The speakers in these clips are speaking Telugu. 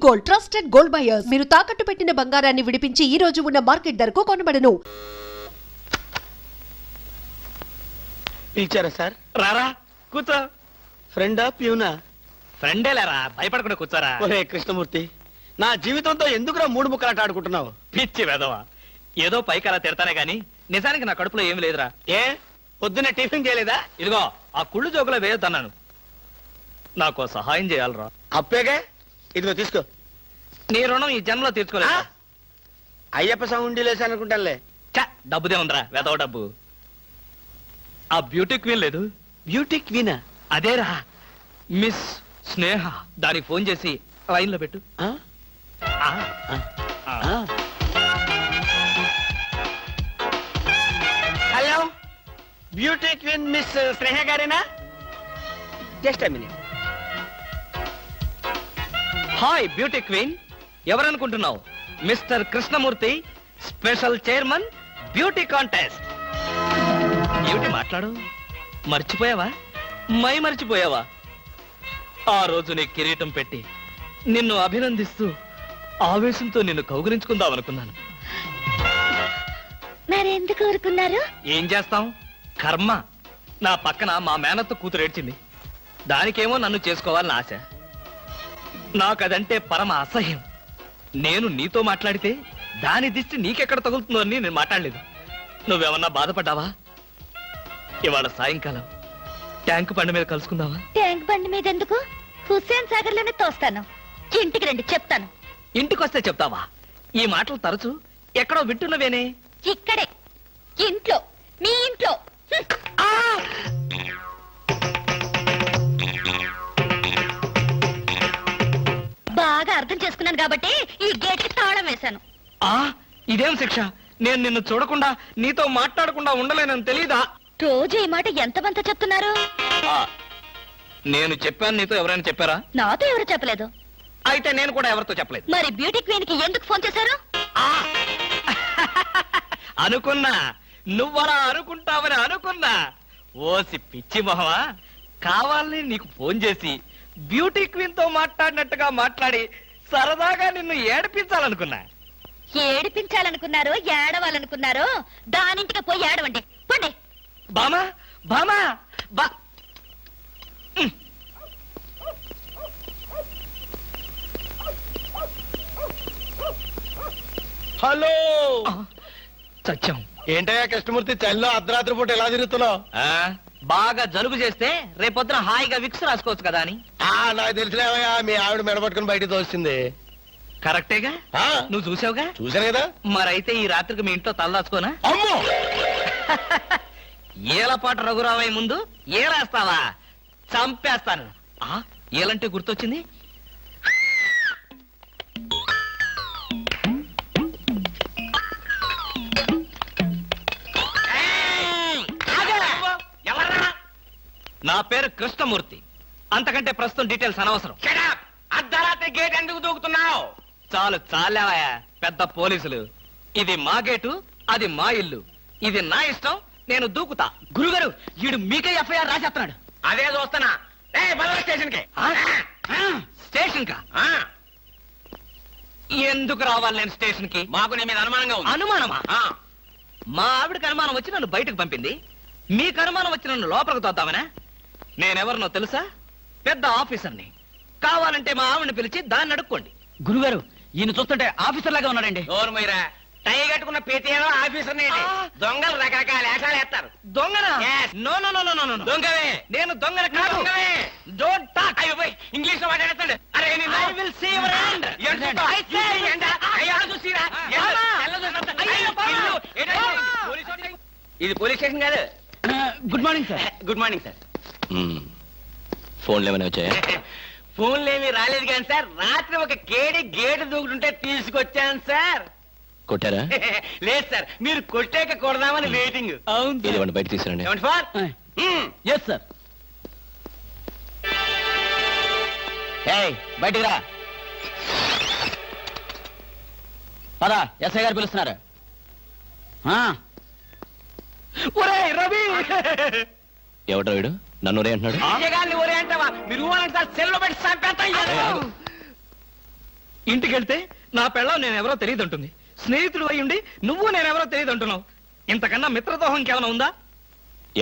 Gold, trusted gold buyers. మీరు తాకట్టు పెట్టిన బంగారాన్ని విడిపించి ఈ రోజు ఉన్న మార్కెట్ ధరకు కొనబడను. పిలిచారా సార్? రారా కూర్చో. ఫ్రెండా ప్యూనా? ఫ్రెండేలేరా, భయపడకుండా కూర్చోరా. ఒరే కృష్ణమూర్తి, నా జీవితంతో ఎందుకురా మూడు ముక్కలాట ఆడుకుంటున్నావు? పిచ్చి వెదవా, ఏదో పైకి అలా తిడతానే గాని నిజానికి నా కడుపులో ఏమి లేదురా. ఏ పొద్దున్నే టిఫిన్ చేయలేదా? ఇదిగో ఆ కుళ్ళు జోకులో వేయొద్దన్నాను. నాకు సహాయం చేయాలరా. అప్పేగా, ఇదిగో తీసుకో. నీ రుణం ఈ జన్మలో తీర్చుకోలేదు. అయ్యప్ప సౌండి లేసానుకుంటానులే. డబ్బుదే ఉందిరా, వెదవ డబ్బు. ఆ బ్యూటీ క్వీన్ లేదు? బ్యూటీ క్వీనా? అదేరా, మిస్ స్నేహ. దానికి ఫోన్ చేసి లైన్ లో పెట్టు. Hello, beauty queen miss Sneha గారేనా? Just a minute. Hi beauty queen, ఎవరనుకుంటున్నావు? Mister Krishnamurthy, special chairman beauty contest. ఏమిటి మాట్లాడు? మర్చిపోయావా? మర్చిపోయావా? ఆ రోజు నీ కిరీటం పెట్టి నిన్ను అభినందిస్తూ ఆవేశంతో నిన్ను కౌగిలించుకుందామనుకున్నాను. మరెందుకు ఊరుకున్నారు? ఏం చేస్తాం, కర్మ. నా పక్కన మా మేనత్త కూతురు ఏడ్చింది. దానికేమో నన్ను చేసుకోవాలని ఆశ. నాకదంటే పరమ అసహ్యం. నేను నీతో మాట్లాడితే దాని దిష్టి నీకెక్కడ తగులుతుందో అని నేను మాట్లాడలేదు. నువ్వేమన్నా బాధపడ్డావా? ఇవాళ సాయంకాలం ట్యాంక్ బండి మీద కలుసుకుందావా? ట్యాంక్ బండి మీద ఎందుకు? హుస్సేన్ సాగర్ లోనే తోస్తాను. ఇంటికి రండి, చెప్తాను. ఇంటికొస్తే చెప్తావా? ఈ మాటలు తరచు ఎక్కడో వింటున్నవేనే. ఇక్కడే, ఇంట్లో, మీ ఇంట్లో. బాగా అర్థం చేసుకున్నాను కాబట్టి ఈ గేట్ కి తాళం వేశాను. ఇదేం శిక్ష? నేను నిన్ను చూడకుండా నీతో మాట్లాడకుండా ఉండలేనని తెలీదా? రోజు ఈ మాట ఎంతమంత చెప్తున్నారు? నేను చెప్పాను, నీతో ఎవరైనా చెప్పారా? నాతో ఎవరు చెప్పలేదు. అయితే నేను కూడా ఎవరితో చెప్పలేదు. మరి బ్యూటీ క్వీన్ కి ఎందుకు ఫోన్ చేశారు? అనుకున్నా, నువ్వలా అనుకుంటావని అనుకున్నా. ఓసి పిచ్చి మొహమా, కావాలని నీకు ఫోన్ చేసి బ్యూటీ క్వీన్ తో మాట్లాడినట్టుగా మాట్లాడి సరదాగా నిన్ను ఏడిపించాలనుకున్నా. ఏడిపించాలనుకున్నారో ఏడవాలనుకున్నారో దానింటికి పోయి ఏడవండి. పండి. బామా బామా బా. హలో, సత్యం. ఏంటయ్యా కృష్ణమూర్తి, చల్లో అర్ధరాత్రి పూట ఎలా తిరుగుతున్నావు? బాగా జలుబు చేస్తే రేపొద్దున హాయిగా విక్స్ రాసుకోవచ్చు కదా అని. నాకు తెలిసినవయ్యా, మీ ఆవిడ మెడపట్టుకుని బయటికి తోస్తుంది. కరెక్టేగా, నువ్వు చూసావుగా. చూశాను కదా. మరైతే ఈ రాత్రికి మీ ఇంట్లో తలదాచుకోనా? అమ్మో, ఏలపాట రఘురావయ్య ముందు ఏలేస్తావా? చంపేస్తాను. ఏలంటే గుర్తొచ్చింది. నా పేరు కృష్ణమూర్తి. అంతకంటే ప్రస్తుతం డీటెయిల్స్ అనవసరం. అర్ధరాత్రి గేట్ ఎందుకు దూకుతున్నావు? చాలు చాలావయ్యా, పెద్ద పోలీసులు. ఇది మా గేటు, అది మా ఇల్లు. ఇది నా ఇష్టం, నేను దూకుతా. గురుగారు, వీడు మీకే ఎఫ్ఐఆర్ రాసేస్తున్నాడు. అదే చూస్తున్నా. స్టేషన్ కి. స్టేషన్ కా? ఎందుకు రావాలి నేను స్టేషన్ కి? మాకు నీ మీద అనుమానంగా ఉంది. అనుమానమా? మా ఆవిడకి అనుమానం వచ్చి నన్ను బయటకు పంపింది. మీకు అనుమానం వచ్చి నన్ను లోపలికి తోద్దామనా? నేనెవరినో తెలుసా? పెద్ద ఆఫీసర్ని. కావాలంటే మా ఆవిడని పిలిచి దాన్ని అడుక్కోండి. గురుగారు, ఈయన చూస్తుంటే ఆఫీసర్ లాగా ఉన్నాడండి. నోరు మీరా, టై కట్టుకున్న పేటీఏదో ఆఫీసర్ దొంగలు రకరకాల వేషాలు వేస్తారు. దొంగనా? Yes. No no no no no no. దొంగవే. నేను దొంగని కాదు. దొంగవే. Don't talk. అయ్యో పోయి ఇంగ్లీష్ లో మాట్లాడతాడు. అరే I will see your hand. I say ఇది పోలీస్ స్టేషన్ కాదు. Good morning sir. Good morning sir. ఫోన్లు ఏమైనా వచ్చాయా? ఫోన్లు ఏమీ రాలేదు కానీ సార్, రాత్రి ఒక కేడి గేటు దూకుతుంటే తీసుకొచ్చాను సార్. కొట్టారా? లేదు సార్, మీరు కొట్టాక కొడదామని వెయిటింగ్. అవును, బయట తీసుకురండి. ఏమండి సార్? Yes sir. బయటికి రా. పదా, ఎస్ఐ గారు పిలుస్తున్నారు. రవి, ఎవడ్రా వీడు? నన్ను ఒరే అంటున్నాడు. ఒరే అంటావా? మీరు సెల్లో పెట్టి చంపేస్తాం. ఇంటికి వెళ్తే నా పెళ్ళం నేనెవరో తెలియదు అంటుంది. స్నేహితుడు అయి ఉండి నువ్వు నేనెవరో తెలియదు అంటున్నావు. ఇంతకన్నా మిత్రదోహం ఇంకేమైనా ఉందా?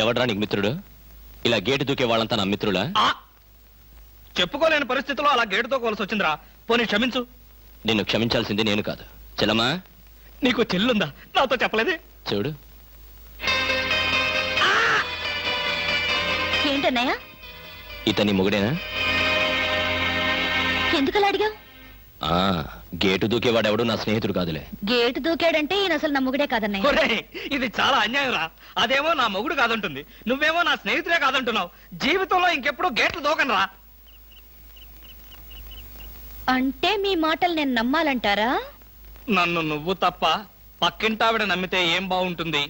ఎవడ్రా నీకు మిత్రుడు? ఇలా గేటు దూకే వాళ్ళంతా నా మిత్రులా? ఆ చెప్పుకోలేని పరిస్థితిలో అలా గేటుతో కోల్సి వచ్చిందిరా. పోనీ క్షమించు. నిన్ను క్షమించాల్సింది నేను కాదు. చెల్లమ్మా, నీకు చెల్లుందా? నాతో చెప్పలేదే. చూడు, ఏంటన్నయ్య? ఇతని మొగుడేనా? ఎందుకలా అడిగావు? ఆ గేటు దూకేవాడెవడు నా స్నేహితుడు కాదులే. గేటు దూకాడంటే ఈయన అసలు నమ్ముగుడే కాదన్నయ్య. ఒరేయ్, ఇది చాలా అన్యాయం రా. అదేమో నా మొగుడు కాదంటుంది, నువ్వేమో నా స్నేహితుడే కాదంటున్నావు. జీవితంలో ఇంకెప్పుడు గేట్లు దూకనరా. అంటే మీ మాటలు నేను నమ్మాలంటారా? నన్ను నువ్వు తప్ప పక్కింటావిడ నమ్మితే ఏం బాగుంటుంది?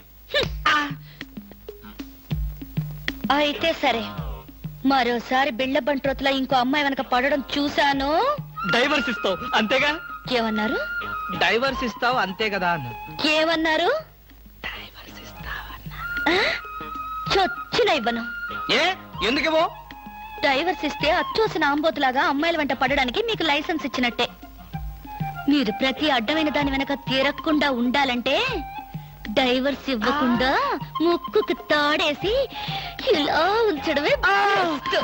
అయితే సరే, మరోసారి బిళ్ళ బంట్రోతులా ఇంకో అమ్మాయి వెనక పడడం చూశాను. డైవర్స్ ఇస్తావు అంతేగా? ఏమన్నారు? డైవర్స్ ఇస్తావు అంతే కదా అన్న. ఏమన్నారు? ఆ? చొచ్చిన ఇవ్వను. ఏ ఎందుకేవో? డైవర్స్ ఇస్తే అచ్చోసిన ఆంబోతులాగా అమ్మాయిల వెంట పడడానికి మీకు లైసెన్స్ ఇచ్చినట్టే. మీరు ప్రతి అడ్డమైన దాని వెనక తిరగకుండా ఉండాలంటే డైవర్స్ ఇవ్వకుండా ముక్కుకు తాడేసి ఇలా ఉంచడమే బెస్ట్.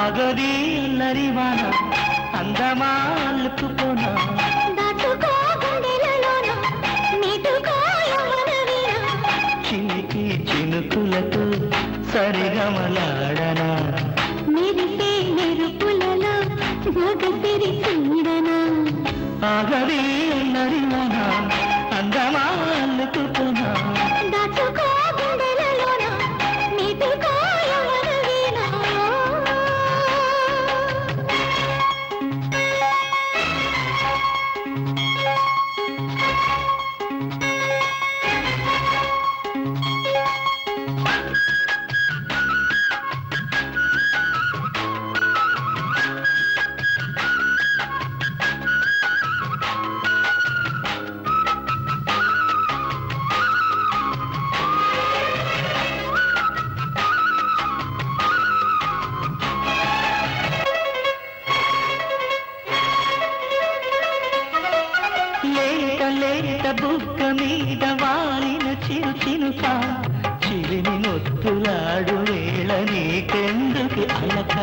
ఆగది నరివాన అందమాలుకుపోన చినికి చినుకులతో సరిగమలాడనా మెరిసే మెరుపులలో మగసిరి చూడనా. ఆగది నరివాన అందమాలుకుపోన దాచుకో గుండెలలోన నీటుకో యవ్వన వీణ. లేత లేత బుగ్గ మీద వాలిన చిరు చినుక చిరిని నొత్తులాడు వేళ నీకెందుకు అలక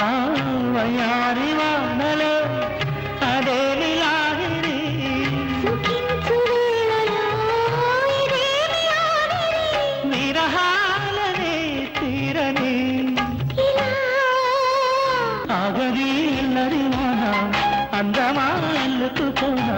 ఆ వయారి వానలో అదేమి లాహిరి విరహాలనే తీరని ఆగది నరివాన అందమాలుకుపోనా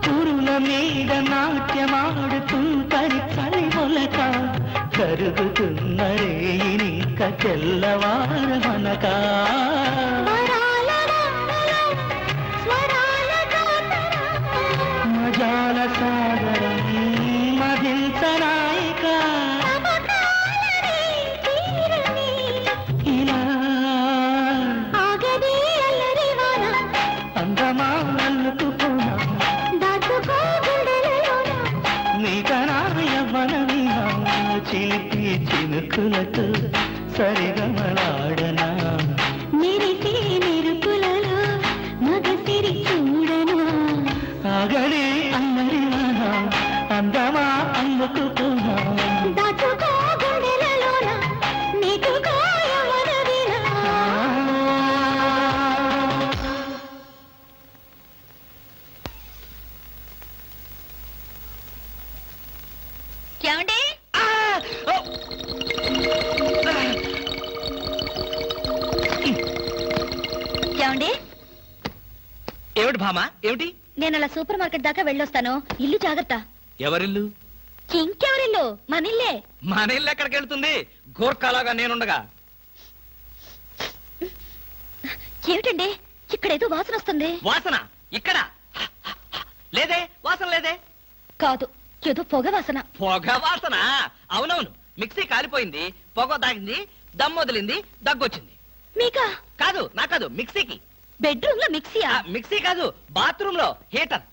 కురుల మీద నాట్యమాడుతుంటరి చలి మొలక కరుగుతున్న రేయినింక తెల్లవారమనక మజాల సాగరం మదించనాయిక ఇలా అందమా అల్లుకుపోనా చిలిపి చినుకులతో సరిగమలాడనా మెరిసే మెరుపులలో మగసిరి చూడనా ఆగడి అన్నరివానా అందమా అందుకుతున్నా దాచుకో గుండెలలోన నీకుకో యమనదినా ఏమండి ఏమండి ఏమిటి భామా ఏమిటి? నేను అలా సూపర్ మార్కెట్ దాకా వెళ్ళొస్తాను, ఇల్లు జాగ్రత్త. ఎవరిల్లు? ఇంకెవరిల్లు? మన ఇల్లే. మన ఇల్లు ఎక్కడికి వెళ్తుంది? గోర్ఖాలాగా నేనుండగా. ఏమిటండి ఇక్కడేదో వాసన వస్తుంది? వాసన ఇక్కడ లేదే, వాసన లేదే. కాదు, ఏదో పొగ వాసన. పొగ వాసన? అవునవును, మిక్సీ కాలిపోయింది, పొగ తాగింది, దమ్ వదిలింది, దగ్గొచ్చింది. మీకా? కాదు, నా కాదు, మిక్సీకి. బెడ్రూమ్ లో మిక్సీయా? మిక్సీ కాదు, బాత్రూమ్ లో హీటర్.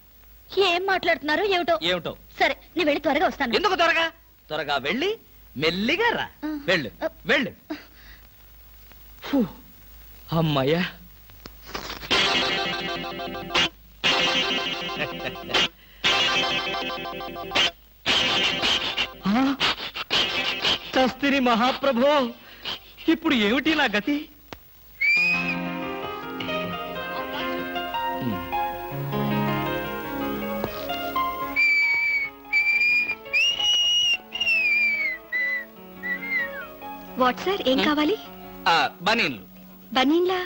ఏం మాట్లాడుతున్నారు ఏమిటో? ఏమిటో? సరే నేను వెళ్ళి త్వరగా వస్తాను. ఎందుకు త్వరగా? త్వరగా వెళ్ళి మెల్లిగా రా. వెళ్ళు వెళ్ళు. ఫు, అమ్మయ్యా. చస్తిని మహాప్రభో, ఇప్పుడు ఏమిటి నా గతి? వాట్ సార్, ఏం కావాలి? బనీన్లు. బనీన్లా?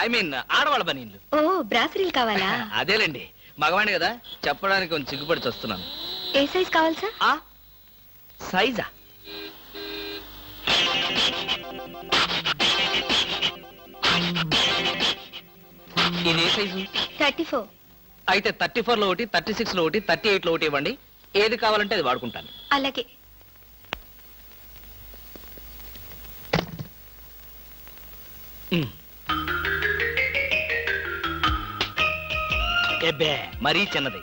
ఐ మీన్ ఆడవాళ్ళ బనీన్లు. ఓ, బ్రాసరీలు కావాలా? అదేలేండి, మగవాణి కదా, చెప్పడానికి కొంచెం సిగ్గుపడి వస్తున్నాను. ఏ సైజ్ కావాలి సార్? సైజా? ఇది ఏ సైజు? 34. అయితే 34 లో ఒకటి, 36 లో ఒకటి, 38 లో ఒకటి ఇవ్వండి. ఏది కావాలంటే అది వాడుకుంటాను. అలాగే. ఎబ్బే, మరీ చిన్నది.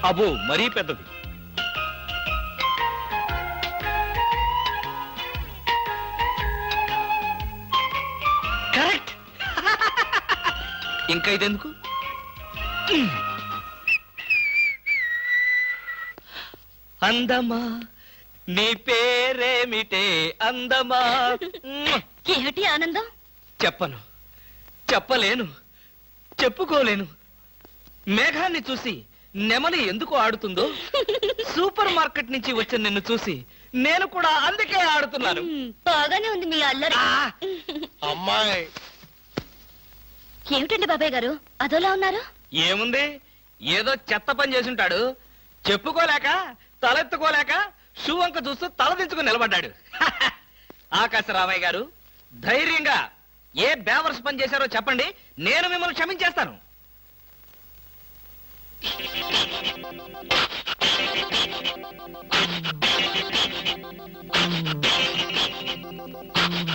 అబ్బో, మరీ పెద్దది. కరెక్ట్. ఇంకా ఇదెందుకు? అందమా నీ పేరేమిటే అందమా? ఏమిటి ఆనందం? చెప్పను, చెప్పలేను, చెప్పుకోలేను. మేఘాన్ని చూసి నెమలి ఎందుకు ఆడుతుందో, సూపర్ మార్కెట్ నుంచి వచ్చిన నిన్ను చూసి నేను కూడా అందుకే ఆడుతున్నాను. బాగానే ఉంది మీ అల్లరి. అమ్మాయి ఏమిటండి బాబాయ్ గారు అదోలా ఉన్నారు? ఏముంది, ఏదో చెత్త పని చేసుంటాడు, చెప్పుకోలేక తలెత్తుకోలేక షూ వంక చూస్తూ తలదించుకుని నిలబడ్డాడు. ఆకాశరామయ్య గారు, ధైర్యంగా ఏ బేవర్స్ పని చేశారో చెప్పండి, నేను మిమ్మల్ని క్షమించేస్తాను.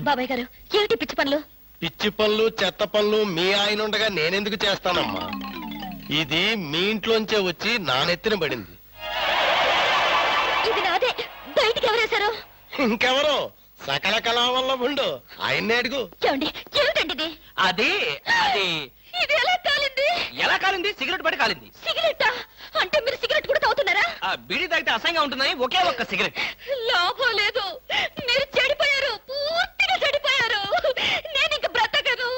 బాబాయ్ గారు ఏమిటి పిచ్చి పనులు? పిచ్చి పనులు చెత్త పనులు మీ ఆయన ఉండగా నేనెందుకు చేస్తానమ్మా? ఇది మీ ఇంట్లోంచే వచ్చి నా నెత్తిన పడింది. ఇది నాదే, బయటికి ఎవరేశారు? ఇంకెవరో సకల కళా వల్ల ఉండు, ఆయన్నే అడుగు. ఏమండి ఏమిటండి ఇది? అది అది ఇది ఎలా కాలింది? ఎలా కాలింది? సిగరెట్ పడి కాలింది. సిగరెట్టా? అంటే మీరు సిగరెట్ కూడా తాగుతున్నారా? ఆ బీడీ తాగితే అసహ్యంగా ఉంటుందని ఒకే ఒక్క సిగరెట్. లాభం లేదు, మీరు చెడిపోయారు, పూర్తిగా చెడిపోయారు. నేను ఇంక బ్రతకను.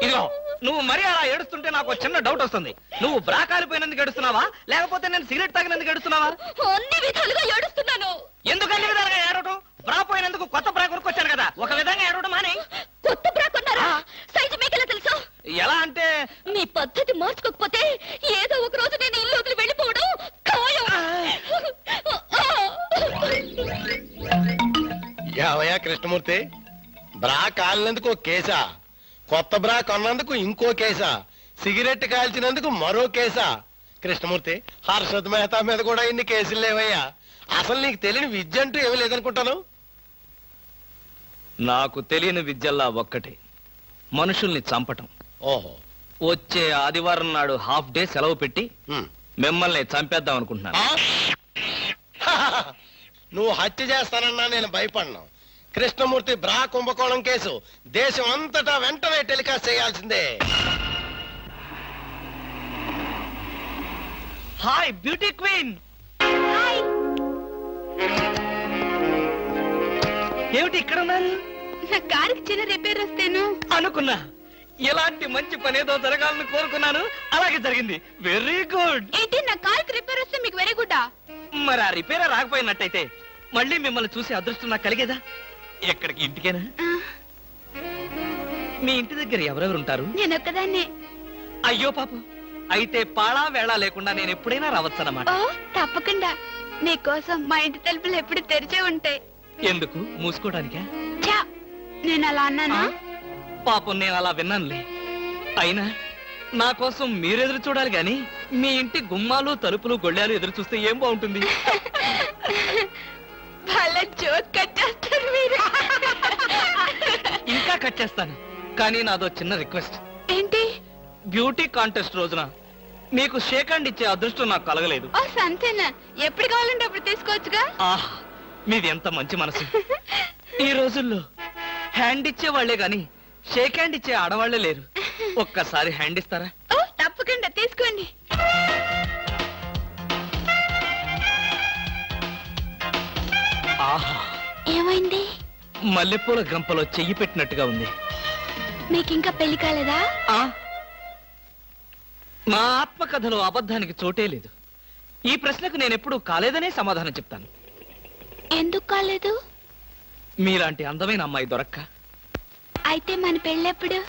ఇదిగో, నువ్వు మరీ అలా ఏడుస్తుంటే నాకు ఒక చిన్న డౌట్ వస్తుంది. నువ్వు బ్రా కాలిపోయినందుకు ఏడుస్తున్నావా, లేకపోతే నేను సిగరెట్ తాగినందుకు ఏడుస్తున్నావా? అన్ని విధాలుగా ఏడుస్తున్నాను. ఎందుకు అన్ని విధాలుగా ఏడవటం? బ్రా పోయినందుకు కొత్త బ్రా కొనుక్కొచ్చాను కదా, ఒక విధంగా ఏడవడం మానే. కొత్త బ్రా కొన్నారా? సైజు మీకెలా తెలుసు? ఎలా అంటే, మీ పద్ధతి మార్చుకోకపోతే ఏదో ఒక రోజు నేను ఇల్లు వదిలి వెళ్ళిపోవడం ఖాయం. యావయ్యా కృష్ణమూర్తి, బ్రా కాలినందుకు ఒక కేసా, కొత్త బ్రా కొన్నందుకు ఇంకో కేసా, సిగరెట్ కాల్చినందుకు మరో కేసా? కృష్ణమూర్తి, హర్షద్ మెహతా మీద కూడా ఇన్ని కేసులు లేవయ్యా. అసలు నీకు తెలియని విద్య అంటూ ఏమీ లేదనుకుంటాను. నాకు తెలియని విద్యల్లా ఒక్కటే, మనుషుల్ని చంపటం. ఓహో, వచ్చే ఆదివారం నాడు హాఫ్ డే సెలవు పెట్టి ఉమ్. మిమ్మల్ని చంపేద్దాం అనుకుంటున్నాను. ఆ? నువ్వు హత్య చేస్తానన్నా నేను భయపడను. కృష్ణమూర్తి బ్రా కుంభకోణం కేసు దేశం అంతటా వెంటనే టెలికాస్ట్ చేయాల్సిందే. Hi beauty queen. ఏమిటి ఇక్కడ ఉన్నారు? నా కారుకి చిన్న రిపేర్ వస్తేను అనుకున్నా ఇలాంటి మంచి పని ఏదో జరగాలని కోరుకున్నాను, అలాగే జరిగింది. Very good. ఏంటి నా కారుకి రిపేర్ వస్తే మీకు వెరీ గుడ్? మరి ఆ రిపేర్ రాకపోయినట్టయితే మళ్ళీ మిమ్మల్ని చూసి అదృష్టం నాకు కలిగేదా? ఎక్కడికి? ఇంటికేనా? మీ ఇంటి దగ్గర ఎవరెవరు ఉంటారు? నేను ఒక్కదాన్నే. అయ్యో పాపం, అయితే పాళా వేళ లేకుండా నేను ఎప్పుడైనా రావచ్చన్నమాట. ఓ తప్పకుండా. నీకోసం మా ఇంటి తలుపులు ఎప్పుడు తెరిచే ఉంటాయి. ఎందుకు? మూసుకోవడానికా? ఛా, నేను అలా అన్నానా? పాపం నేను అలా విన్నానులే. అయినా నా కోసం మీరెదురు చూడాలి గాని మీ ఇంటి గుమ్మాలు తలుపులు గొళ్ళాలు ఎదురు చూస్తే ఏం బాగుంటుంది? వాళ్ళ జోక్ కట్టేస్తారు మీరు. ఇంకా కట్ చేస్తాను, కానీ నాదో చిన్న రిక్వెస్ట్. ఏంటి? బ్యూటీ కాంటెస్ట్ రోజున మీకు షేక్ హ్యాండ్ ఇచ్చే అదృష్టం నాకు కలగలేదు. ఓ సంతేనా? ఎప్పుడు కావాలంటే అప్పుడు తీసుకోవచ్చుగా. ఆహ్, మీది ఎంత మంచి మనసు. ఈ రోజుల్లో హ్యాండ్ ఇచ్చే వాళ్లే గాని షేక్ హ్యాండ్ ఇచ్చే ఆడవాళ్లే లేరు. ఒక్కసారి హ్యాండ్ ఇస్తారా? ఓ తప్పకుండా తీసుకోండి. ఆహా, ఏమైంది? మల్లెపూల గంపలో చెయ్యి పెట్టినట్టుగా ఉంది. మీకింకా పెళ్లి కాలేదా? ఆ నా ఆత్మకథలో అబద్ధానికి చోటే లేదు. ఈ ప్రశ్నకు నేనెప్పుడు కాలేదనే సమాధానం చెప్తాను. ఎందుకు కాలేదు? మీలాంటి అందమైన అమ్మాయి దొరక్క. అయితే మన పెళ్ళెప్పుడు?